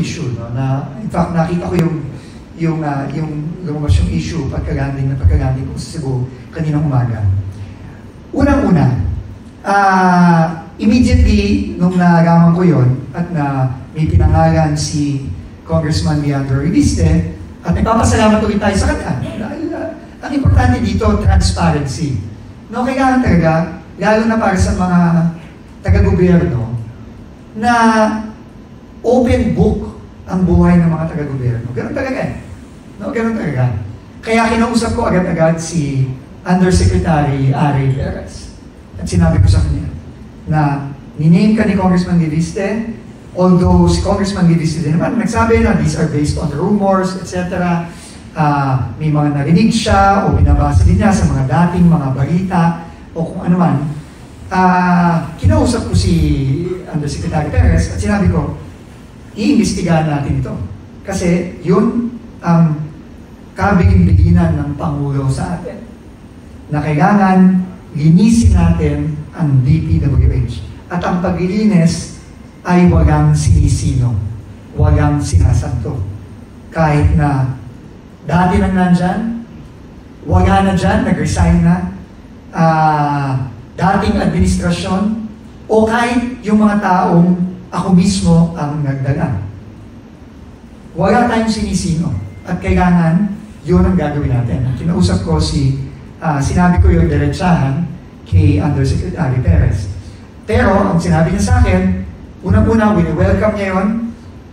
issue, no? Na, in fact, nakita ko yung lumabas yung issue pagkaganding ko sa Cebu kaninang umaga. Unang-una, immediately nung nalaman ko yon at na may pinangalan si Congressman Leandro Reviste, at nagpapasalamat ulit tayo sa kanya. Dahil ang importante dito, transparency. No, kailangan talaga, lalo na para sa mga taga-gobyerno, na open book ang buhay ng mga taga-gobyerno. Ganun talaga eh. No, ganun talaga. Kaya kinausap ko agad-agad si Undersecretary Ari Perez. At sinabi ko sa kanya na niname ka ni Congressman Reviste, although si Congressman Reviste din naman nagsabi na these are based on rumors, etc. May mga narinig siya o binabasa din niya sa mga dating mga balita o kung ano man. Kinausap ko si Undersecretary Perez at sinabi ko, iimbestigahan natin ito. Kasi yun ang kabigin-biginan ng Pangulo sa atin. Na kailangan linisin natin ang DPWH. At ang paglilinis ay walang sinisino, walang sinasanto. Kahit na dati nang nandyan, wala na dyan, nag-resign na, dating administrasyon, o kahit yung mga taong ako mismo ang nagdala. Wala tayong sinisino. At kailangan, yun ang gagawin natin. Kinausap ko sinabi ko yung diretsahan kay Undersecretary Perez. Pero, ang sinabi niya sa akin, unang-una, wini-welcome niya yun,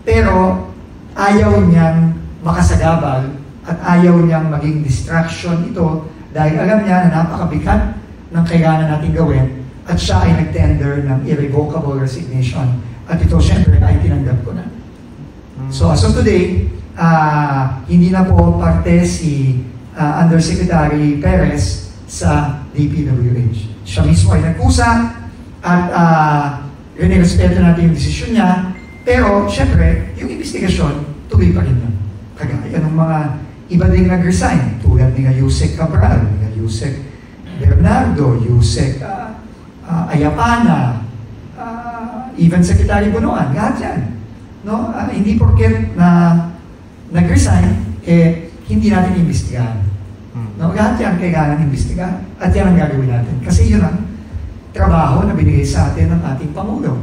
pero ayaw niyang makasagabal at ayaw niyang maging distraction ito dahil alam niya na napakabigat ng kailangan natin gawin at siya ay nag-tender ng irrevocable resignation. At ito, syempre, ay tinanggap ko na. So, as of today, hindi na po parte si Undersecretary Perez sa DPWH. Siya mismo ay nagkusa at respeto natin yung desisyon niya, pero syempre, yung investigasyon, tuloy pa rin yun. Kagaya ng mga iba din nag-resign, tulad ni Yusek Cabral, ni Yusek Bernardo, Yusek Ayapana, even Secretary Bunuan, lahat yan. No? Hindi porket na nag-resign, hindi natin imbestigahan. No? Lahat yan kailangan imbestigahan. At yan ang gagawin natin. Kasi yun ang trabaho na binigay sa atin ng ating Pangulo.